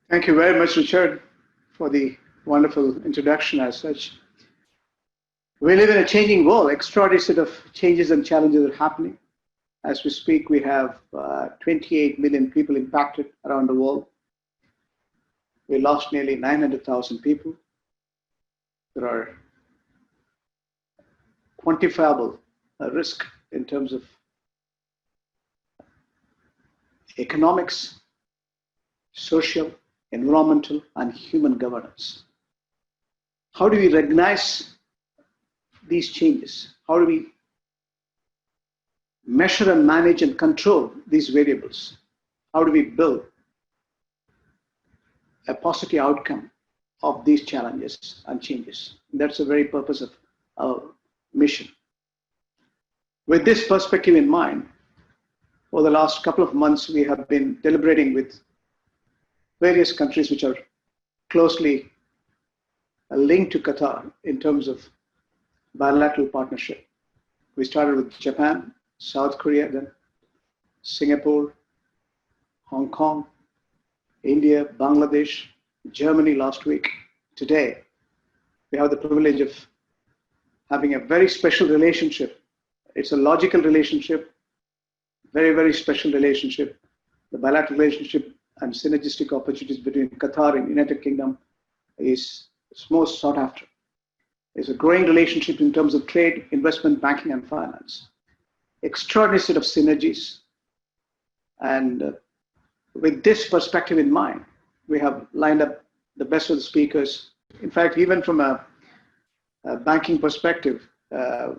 Thank you very much, Richard, for the wonderful introduction as such. We live in a changing world. Extraordinary set of changes and challenges are happening. As we speak, we have 28 million people impacted around the world. We lost nearly 900,000 people. There are quantifiable risk in terms of economics, social, environmental, and human governance. How do we recognize these changes? How do we measure and manage and control these variables? How do we build a positive outcome of these challenges and changes? That's the very purpose of our mission. With this perspective in mind, for the last couple of months, we have been deliberating with various countries which are closely linked to Qatar in terms of bilateral partnership. We started with Japan, South Korea, then Singapore, Hong Kong, India, Bangladesh, Germany last week. Today, we have the privilege of having a very special relationship. It's a logical relationship, very, very special relationship. The bilateral relationship and synergistic opportunities between Qatar and United Kingdom is most sought after. There's a growing relationship in terms of trade, investment, banking, and finance. Extraordinary set of synergies. And with this perspective in mind, we have lined up the best of the speakers. In fact, even from a banking perspective,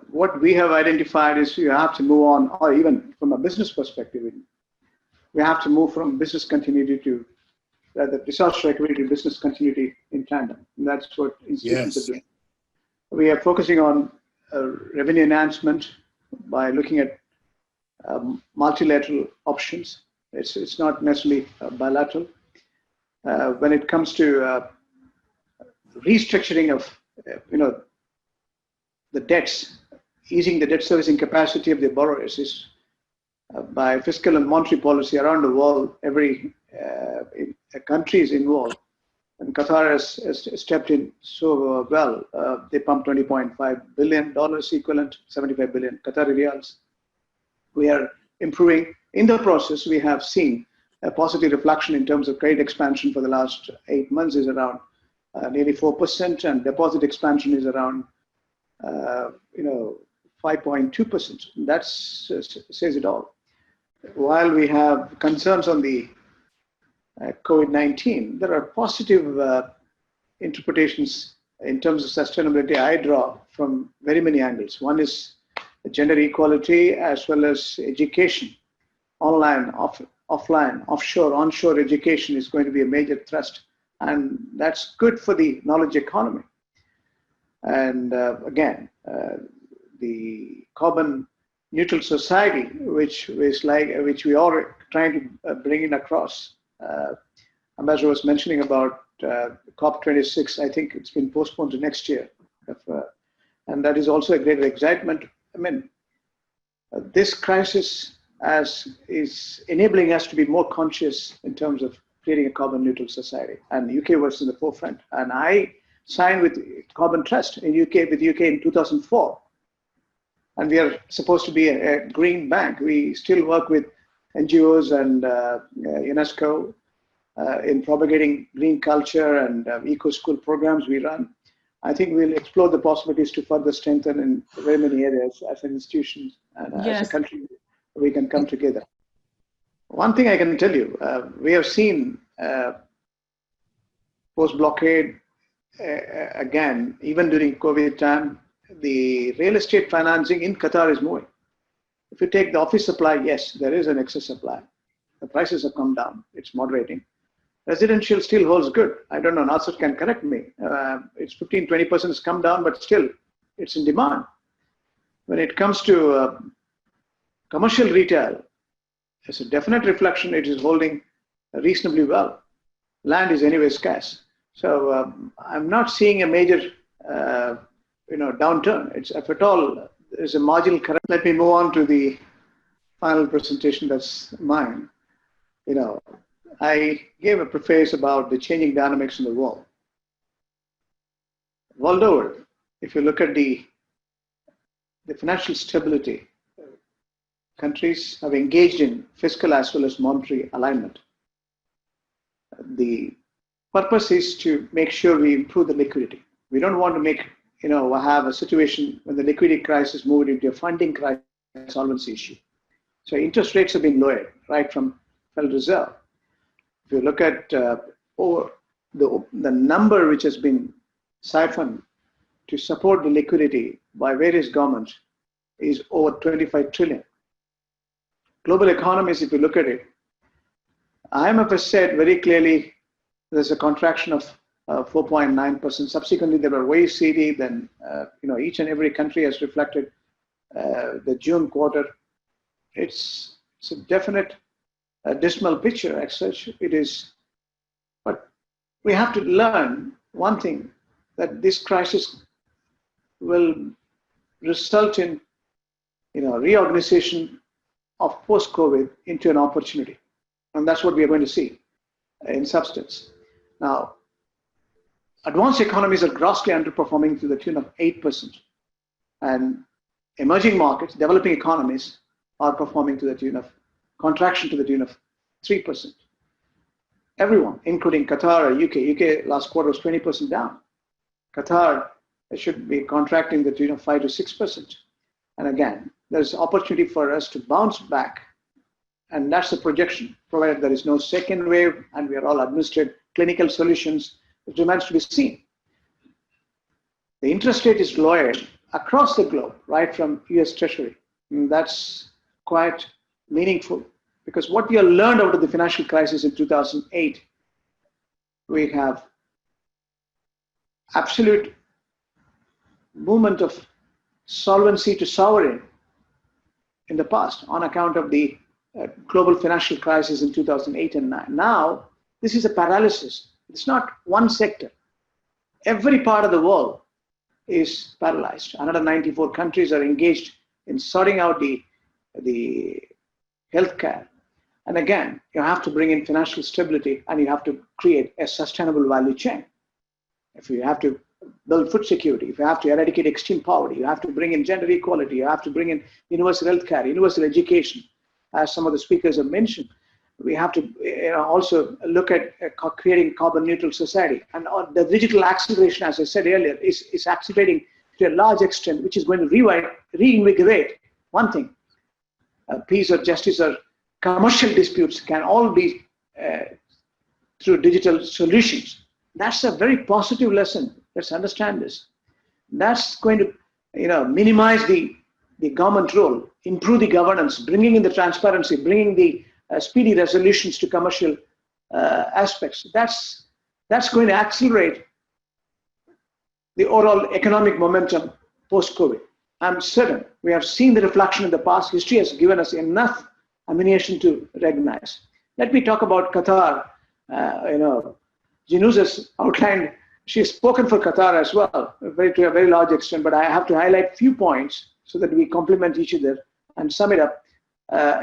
what we have identified is you have to move on, or even from a business perspective, we have to move from business continuity to the disaster recovery to business continuity in tandem. And that's what institutions are doing. We are focusing on revenue enhancement by looking at multilateral options. It's not necessarily bilateral. When it comes to restructuring of the debts, easing the debt servicing capacity of the borrowers is by fiscal and monetary policy around the world. Every country is involved, and Qatar has stepped in so well. They pumped $20.5 billion equivalent, 75 billion Qatari riyals. We are improving. In the process, we have seen a positive reflection in terms of credit expansion for the last 8 months is around nearly 4%, and deposit expansion is around 5.2%. That says it all. While we have concerns on the COVID-19, there are positive interpretations in terms of sustainability I draw from very many angles. One is gender equality as well as education. Online, offline, offshore, onshore education is going to be a major thrust, and that's good for the knowledge economy. And again, the carbon neutral society, which we are trying to bring in across. Ambassador was mentioning about COP26. I think it's been postponed to next year, and that is also a great excitement. I mean, this crisis is enabling us to be more conscious in terms of creating a carbon neutral society, and the UK was in the forefront. And I signed with Carbon Trust in UK in 2004. And we are supposed to be a green bank. We still work with NGOs and UNESCO in propagating green culture and eco school programs we run. I think we'll explore the possibilities to further strengthen in very many areas as an institution and as a country. We can come together. One thing I can tell you, we have seen post-blockade, again, even during COVID time, the real estate financing in Qatar is moving. If you take the office supply, yes, there is an excess supply. The prices have come down. It's moderating. Residential still holds good. I don't know, Nasser can correct me. It's 15-20% has come down, but still it's in demand. When it comes to commercial retail, it's a definite reflection. It is holding reasonably well. Land is anyway scarce. So I'm not seeing a major downturn. It's, if at all, there's a marginal correction. Let me move on to the final presentation. That's mine. I gave a preface about the changing dynamics in the world. World over, if you look at the financial stability, countries have engaged in fiscal as well as monetary alignment. The purpose is to make sure we improve the liquidity. We don't want to have a situation when the liquidity crisis moved into a funding crisis, solvency issue. So interest rates have been lowered right from Federal Reserve. If you look at the number which has been siphoned to support the liquidity by various governments is over 25 trillion. Global economies, if you look at it, IMF has said very clearly there's a contraction of 4.9%. Subsequently, there were OECD. Then each and every country has reflected the June quarter. It's a definite dismal picture as such. It is, but we have to learn one thing, that this crisis will result in reorganization of post-COVID into an opportunity, and that's what we are going to see in substance. Now, advanced economies are grossly underperforming to the tune of 8%, and emerging markets, developing economies, are performing to the tune of contraction to the tune of 3%. Everyone, including Qatar or UK last quarter was 20% down. Qatar should be contracting the tune of 5 to 6%. And again, there's opportunity for us to bounce back, and that's the projection, provided there is no second wave and we are all administered clinical solutions. It remains to be seen. The interest rate is lowered across the globe, right from US Treasury. And that's quite meaningful, because what we have learned out of the financial crisis in 2008, we have absolute movement of solvency to sovereign in the past on account of the global financial crisis in 2008 and 9. Now, this is a paralysis. It's not one sector. Every part of the world is paralyzed. 194 countries are engaged in sorting out the healthcare. And again, you have to bring in financial stability, and you have to create a sustainable value chain. If you have to build food security, if you have to eradicate extreme poverty, you have to bring in gender equality, you have to bring in universal healthcare, universal education, as some of the speakers have mentioned. We have to also look at creating carbon neutral society. And the digital acceleration, as I said earlier, is accelerating to a large extent, which is going to reinvigorate one thing. Peace or justice or commercial disputes can all be through digital solutions. That's a very positive lesson. Let's understand this. That's going to minimize the government role, improve the governance, bringing in the transparency, bringing the speedy resolutions to commercial aspects. That's going to accelerate the overall economic momentum post-COVID. I'm certain we have seen the reflection in the past. History has given us enough ammunition to recognize. Let me talk about Qatar. Jinus has outlined, she's spoken for Qatar as well, to a very large extent, but I have to highlight a few points so that we complement each other and sum it up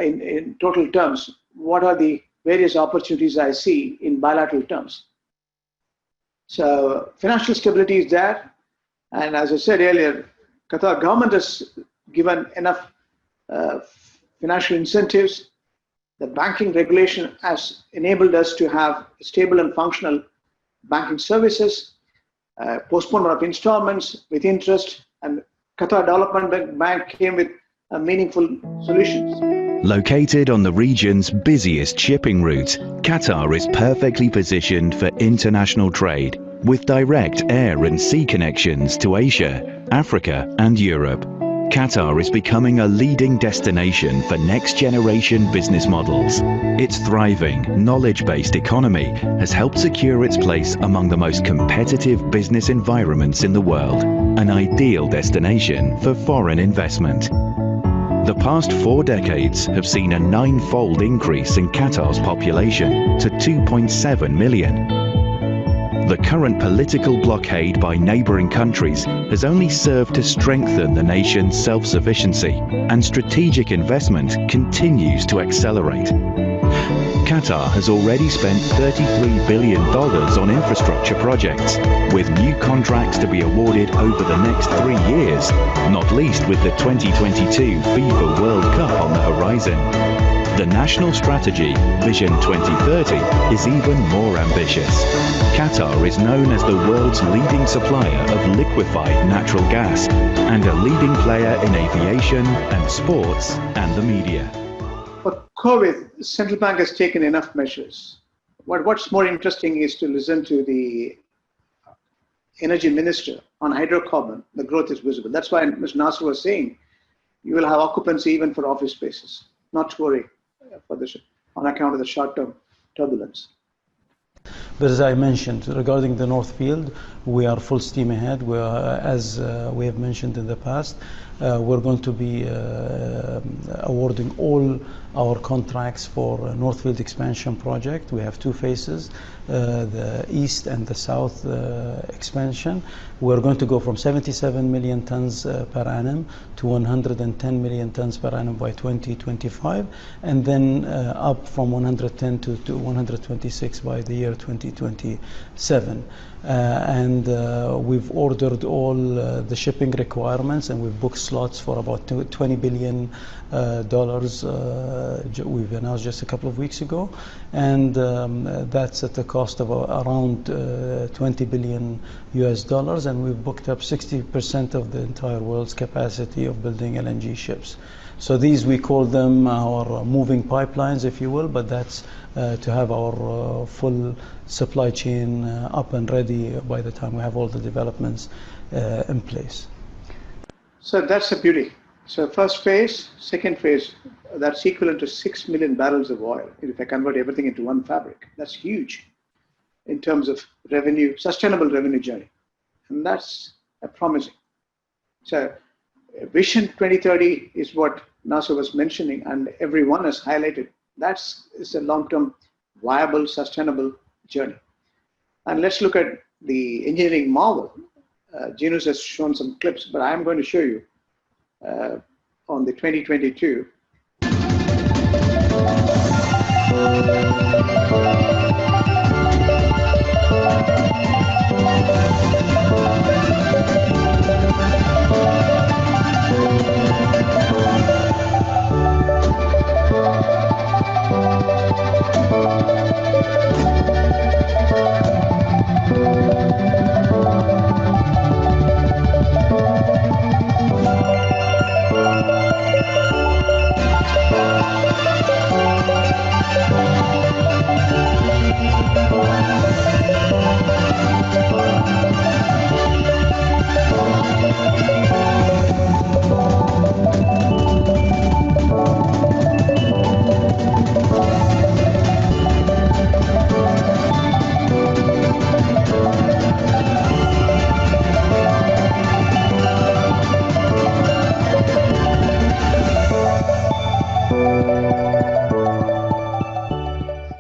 in total terms. What are the various opportunities I see in bilateral terms? So financial stability is there. And as I said earlier, Qatar government has given enough financial incentives. The banking regulation has enabled us to have stable and functional banking services, postponement of installments with interest, and Qatar Development Bank came with meaningful solutions. Located on the region's busiest shipping route, Qatar is perfectly positioned for international trade, with direct air and sea connections to Asia, Africa and Europe. Qatar is becoming a leading destination for next-generation business models. Its thriving, knowledge-based economy has helped secure its place among the most competitive business environments in the world, an ideal destination for foreign investment. The past 4 decades have seen a 9-fold increase in Qatar's population to 2.7 million. The current political blockade by neighboring countries has only served to strengthen the nation's self-sufficiency, and strategic investment continues to accelerate. Qatar has already spent $33 billion on infrastructure projects, with new contracts to be awarded over the next 3 years, not least with the 2022 FIFA World Cup on the horizon. The national strategy, Vision 2030, is even more ambitious. Qatar is known as the world's leading supplier of liquefied natural gas and a leading player in aviation and sports and the media. For COVID, the central bank has taken enough measures. What's more interesting is to listen to the energy minister on hydrocarbon. The growth is visible. That's why Mr. Nasser was saying you will have occupancy even for office spaces. Not to worry for this on account of the short-term turbulence. But as I mentioned, regarding the North Field, we are full steam ahead. As we have mentioned in the past, we're going to be awarding all our contracts for North Field expansion project. We have two phases, the east and the south expansion. We're going to go from 77 million tons per annum to 110 million tons per annum by 2025, and then up from 110 to 126 by the year 2027. We've ordered all the shipping requirements, and we've booked slots for about $20 billion. We've announced just a couple of weeks ago, and that's at the cost of around $20 billion US, and we've booked up 60% of the entire world's capacity of building LNG ships. So these, we call them our moving pipelines, if you will, but that's to have our full supply chain up and ready by the time we have all the developments in place. So that's the beauty. So first phase, second phase, that's equivalent to 6 million barrels of oil. If I convert everything into one fabric, that's huge in terms of revenue, sustainable revenue journey. And that's promising. So Vision 2030 is what Nasser was mentioning, and everyone has highlighted. That's a long-term, viable, sustainable journey. And let's look at the engineering marvel. Genus has shown some clips, but I'm going to show you on the 2022.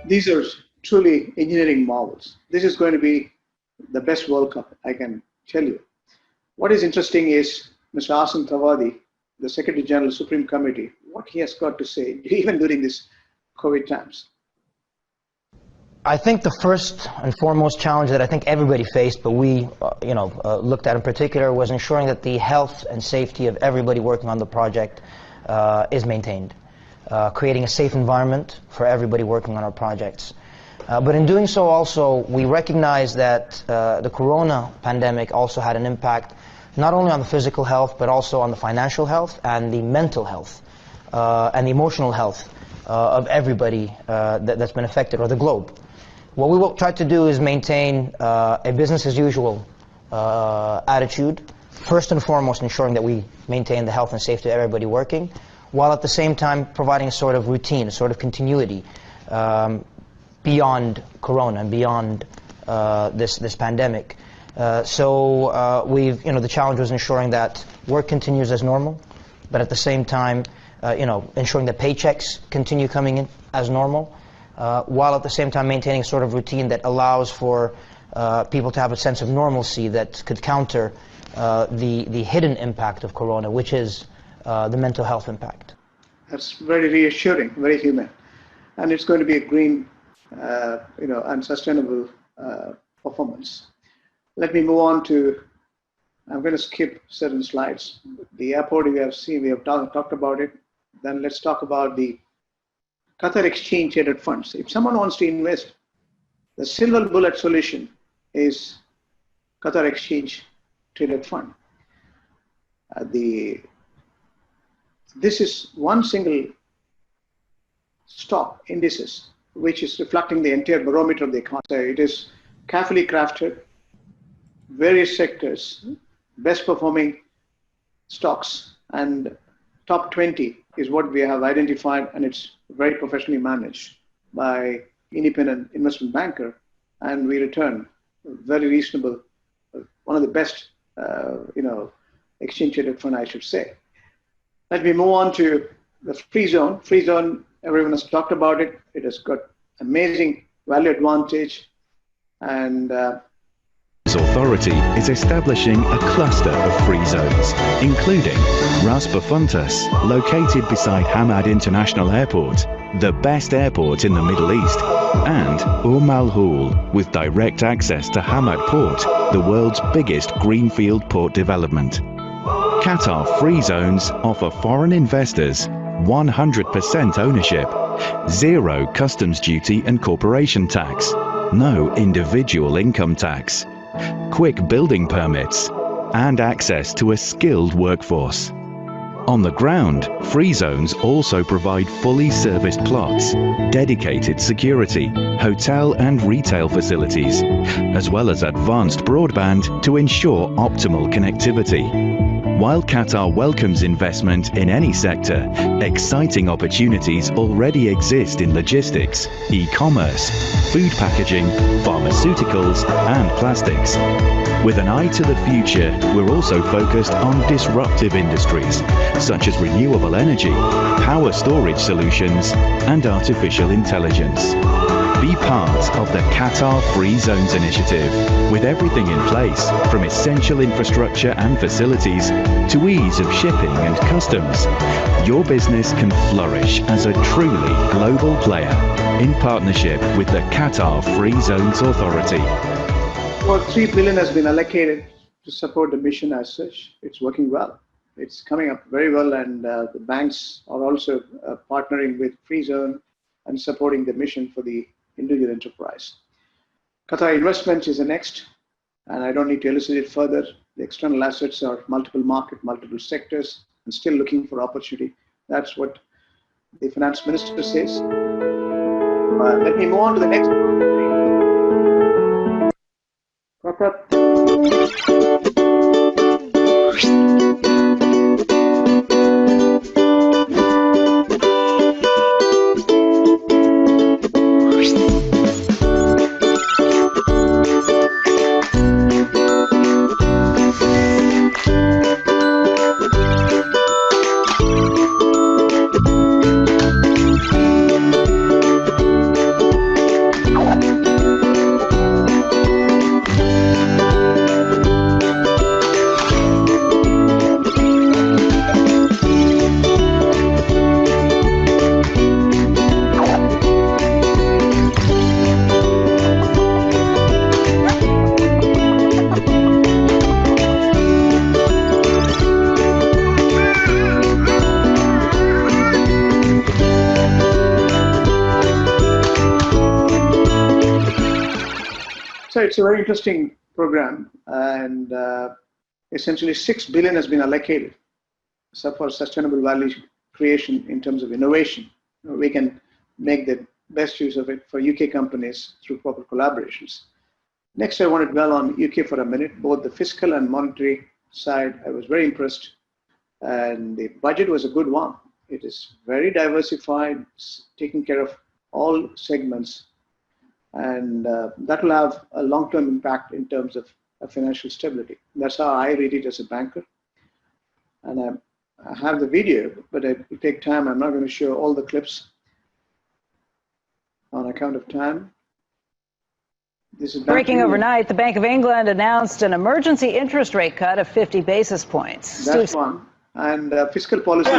These are truly engineering marvels. This is going to be the best World Cup, I can tell you. What is interesting is Mr. Asim Tawadi, the Secretary General Supreme Committee, what he has got to say, even during this COVID times. I think the first and foremost challenge that I think everybody faced, but we looked at in particular, was ensuring that the health and safety of everybody working on the project is maintained. Creating a safe environment for everybody working on our projects. But in doing so also, we recognize that the corona pandemic also had an impact not only on the physical health, but also on the financial health and the mental health and the emotional health of everybody that's been affected, or the globe. What we will try to do is maintain a business as usual attitude, first and foremost ensuring that we maintain the health and safety of everybody working, while at the same time providing a sort of routine, a sort of continuity beyond Corona and beyond this pandemic. The challenge was ensuring that work continues as normal, but at the same time, ensuring that paychecks continue coming in as normal, while at the same time maintaining a sort of routine that allows for people to have a sense of normalcy that could counter the hidden impact of Corona, which is the mental health impact. That's very reassuring, very human. and it's going to be a green, and sustainable performance. Let me move on to, I'm going to skip certain slides. The airport we have seen, we have talked about it. Then let's talk about the Qatar Exchange Traded Funds. If someone wants to invest, the silver bullet solution is Qatar Exchange Traded Fund. This is one single stock indices which is reflecting the entire barometer of the economy. It is carefully crafted, various sectors, best performing stocks, and top 20 is what we have identified, and it's very professionally managed by independent investment banker, and we return very reasonable, one of the best, exchange traded fund, I should say. Let me move on to the free zone. Free zone, everyone has talked about it. It has got amazing value advantage, and Authority is establishing a cluster of free zones, including Ras Bafuntas, located beside Hamad International Airport, the best airport in the Middle East, and Al Hul, with direct access to Hamad Port, the world's biggest greenfield port development. Qatar free zones offer foreign investors 100% ownership, 0 customs duty and corporation tax, no individual income tax, quick building permits, and access to a skilled workforce. On the ground, free zones also provide fully serviced plots, dedicated security, hotel and retail facilities, as well as advanced broadband to ensure optimal connectivity. While Qatar welcomes investment in any sector, exciting opportunities already exist in logistics, e-commerce, food packaging, pharmaceuticals, and plastics. With an eye to the future, we're also focused on disruptive industries, such as renewable energy, power storage solutions, and artificial intelligence. Be part of the Qatar Free Zones initiative, with everything in place, from essential infrastructure and facilities to ease of shipping and customs. Your business can flourish as a truly global player in partnership with the Qatar Free Zones Authority. About 3 billion has been allocated to support the mission as such. It's working well. It's coming up very well, and the banks are also partnering with Free Zone and supporting the mission for the individual enterprise. Qatar Investments is the next, and I don't need to elucidate further. The external assets are multiple market, multiple sectors, and still looking for opportunity. That's what the finance minister says. Let me move on to the next one. So it's a very interesting program, and essentially 6 billion has been allocated for sustainable value creation in terms of innovation. We can make the best use of it for UK companies through proper collaborations. Next, I want to dwell on UK for a minute. Both the fiscal and monetary side, I was very impressed, and the budget was a good one. It is very diversified, taking care of all segments, and that will have a long-term impact in terms of financial stability. That's how I read it as a banker. And I have the video, but it will take time. I'm not going to show all the clips on account of time. This is breaking overnight. The Bank of England announced an emergency interest rate cut of 50 basis points. That's one. And fiscal policy is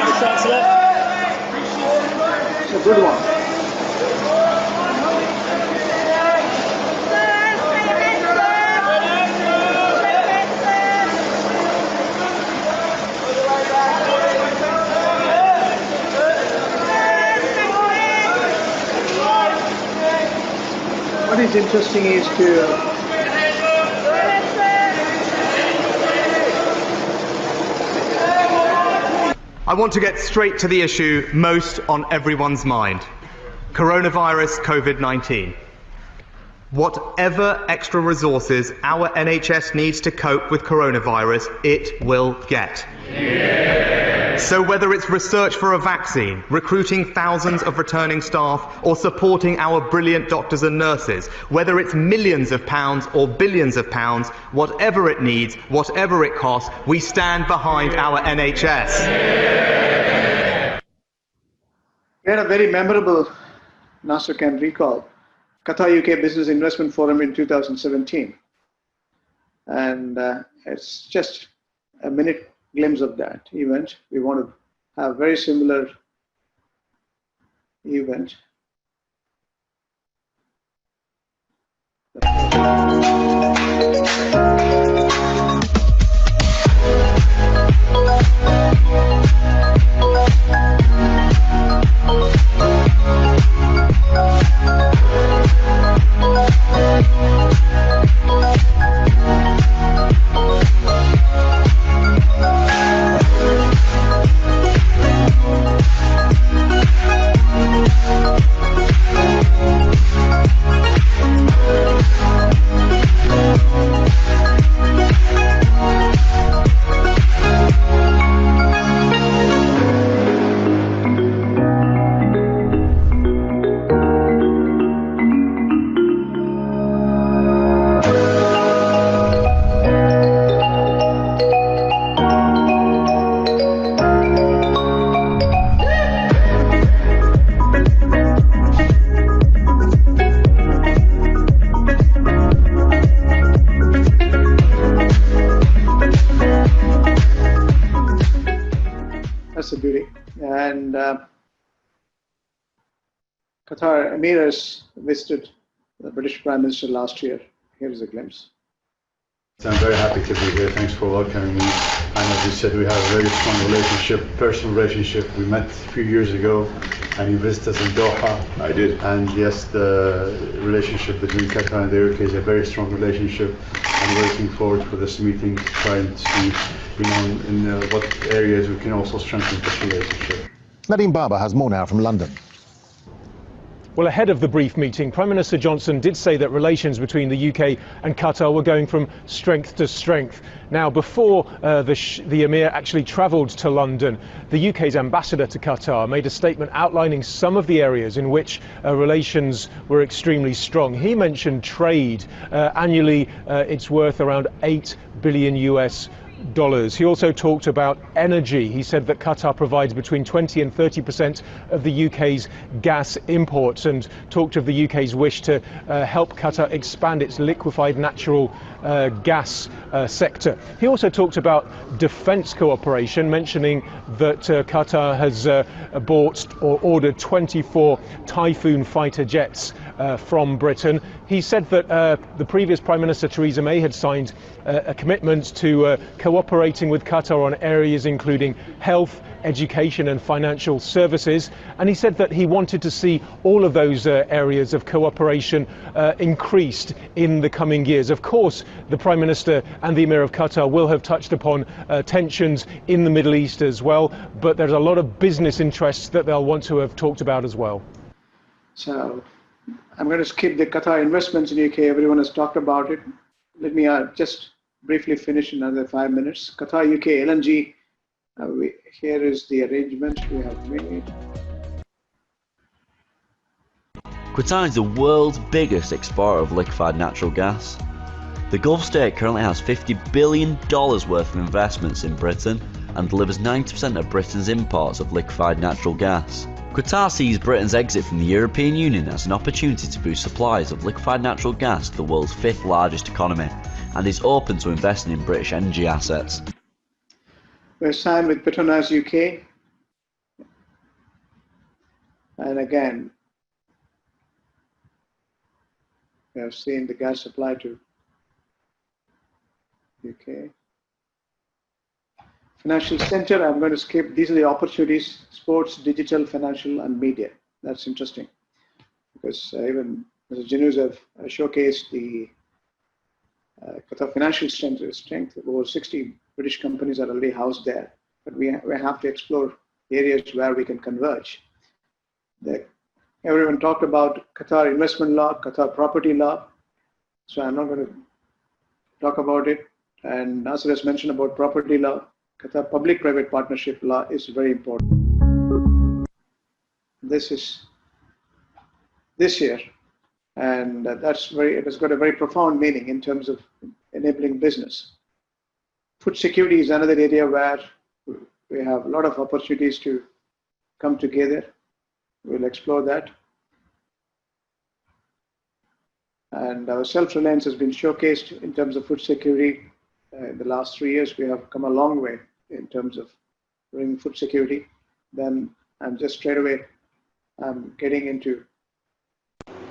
a good one. is interesting is to I want to get straight to the issue most on everyone's mind. Coronavirus COVID-19. Whatever extra resources our NHS needs to cope with coronavirus, it will get. Yeah. So whether it's research for a vaccine, recruiting thousands of returning staff, or supporting our brilliant doctors and nurses, whether it's millions of pounds or billions of pounds, whatever it needs, whatever it costs, we stand behind our NHS. Yeah. We had a very memorable, Nasser can recall, Qatar UK Business Investment Forum in 2017. And it's just a minute glimpse of that event. We want to have a very similar event. That's the beauty. And Qatar Emirs visited the British Prime Minister last year. Here is a glimpse. I'm very happy to be here. Thanks for welcoming me. And as you said, we have a very strong relationship, personal relationship. We met a few years ago and you visited us in Doha. I did. And yes, the relationship between Qatar and the UK is a very strong relationship. I'm looking forward for this meeting to try and see, in what areas we can also strengthen this relationship. Nadeem Baba has more now from London. Well, ahead of the brief meeting, Prime Minister Johnson did say that relations between the UK and Qatar were going from strength to strength. Now, before the Emir actually travelled to London, the UK's ambassador to Qatar made a statement outlining some of the areas in which relations were extremely strong. He mentioned trade. Annually, it's worth around $8 billion US. He also talked about energy. He said that Qatar provides between 20 and 30% of the UK's gas imports, and talked of the UK's wish to help Qatar expand its liquefied natural gas sector. He also talked about defence cooperation, mentioning that Qatar has bought or ordered 24 Typhoon fighter jets from Britain. He said that the previous Prime Minister Theresa May had signed a commitment to cooperating with Qatar on areas including health, education and financial services, and he said that he wanted to see all of those areas of cooperation increased in the coming years. Of course, the Prime Minister and the Emir of Qatar will have touched upon tensions in the Middle East as well, but there's a lot of business interests that they'll want to have talked about as well. So I'm going to skip the Qatar investments in UK. Everyone has talked about it. Let me just briefly finish in another 5 minutes. Qatar UK LNG. Here is the arrangement we have made. Qatar is the world's biggest exporter of liquefied natural gas. The Gulf state currently has $50 billion worth of investments in Britain and delivers 90% of Britain's imports of liquefied natural gas. Qatar sees Britain's exit from the European Union as an opportunity to boost supplies of liquefied natural gas to the world's 5th largest economy, and is open to investing in British energy assets. We're signed with Petronas UK, and again, we have seen the gas supply to UK. Financial center, I'm going to skip. These are the opportunities: sports, digital, financial, and media. That's interesting, because even Mr. Jinus have showcased the Qatar financial strength. Over 60 British companies are already housed there, but we have to explore areas where we can converge. Everyone talked about Qatar investment law, Qatar property law, so I'm not going to talk about it. And Nasser has mentioned about property law. Qatar public-private partnership law is very important. This is this year, and it has got a very profound meaning in terms of enabling business. Food security is another area where we have a lot of opportunities to come together. We'll explore that. And our self-reliance has been showcased in terms of food security. In the last 3 years, we have come a long way in terms of bringing food security. Then I'm just straight away getting into.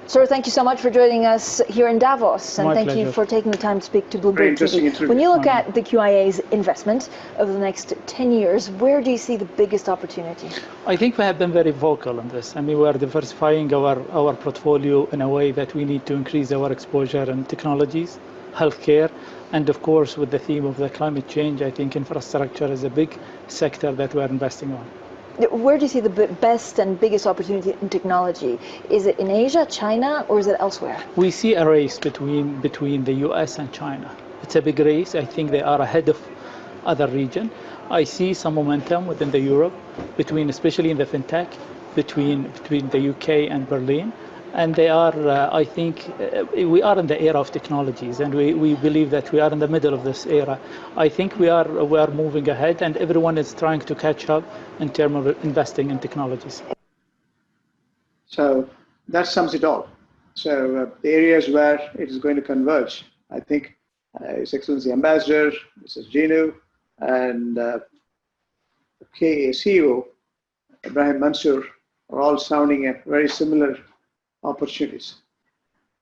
Sir, thank you so much for joining us here in Davos, and thank you for taking the time to speak to Bloomberg TV. When you look at the QIA's investment over the next 10 years, where do you see the biggest opportunity? I think we have been very vocal on this. I mean, we are diversifying our portfolio in a way that we need to increase our exposure in technologies, healthcare, and of course, with the theme of the climate change, I think infrastructure is a big sector that we are investing on. Where do you see the best and biggest opportunity in technology? Is it in Asia, China, or is it elsewhere? We see a race between the US and China. It's a big race. I think they are ahead of other regions. I see some momentum within the Europe, especially in the fintech, between the UK and Berlin. And they are, I think, we are in the era of technologies, and we believe that we are in the middle of this era. I think we are moving ahead, and everyone is trying to catch up in terms of investing in technologies. So that sums it all. So the areas where it is going to converge, I think His Excellency Ambassador, Mrs. Jinu, and KA CEO, Ibrahim Mansour, are all sounding at very similar opportunities.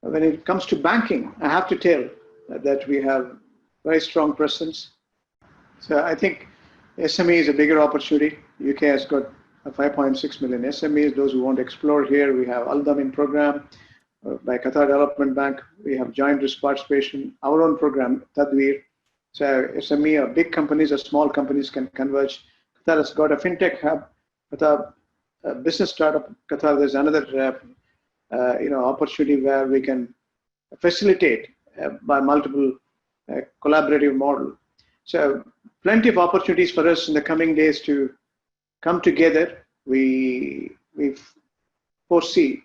When it comes to banking, I have to tell that we have very strong presence. So I think SME is a bigger opportunity. UK has got 5.6 million SMEs. Those who want to explore here, we have Al-Damin program by Qatar Development Bank. We have joint risk participation, our own program, Tadweer. So SME or big companies or small companies can converge. Qatar has got a fintech hub. Qatar business startup. Qatar, there's another opportunity where we can facilitate by multiple collaborative model. So plenty of opportunities for us in the coming days to come together. We foresee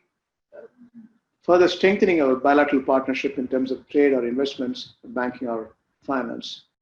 further strengthening our bilateral partnership in terms of trade or investments, banking or finance.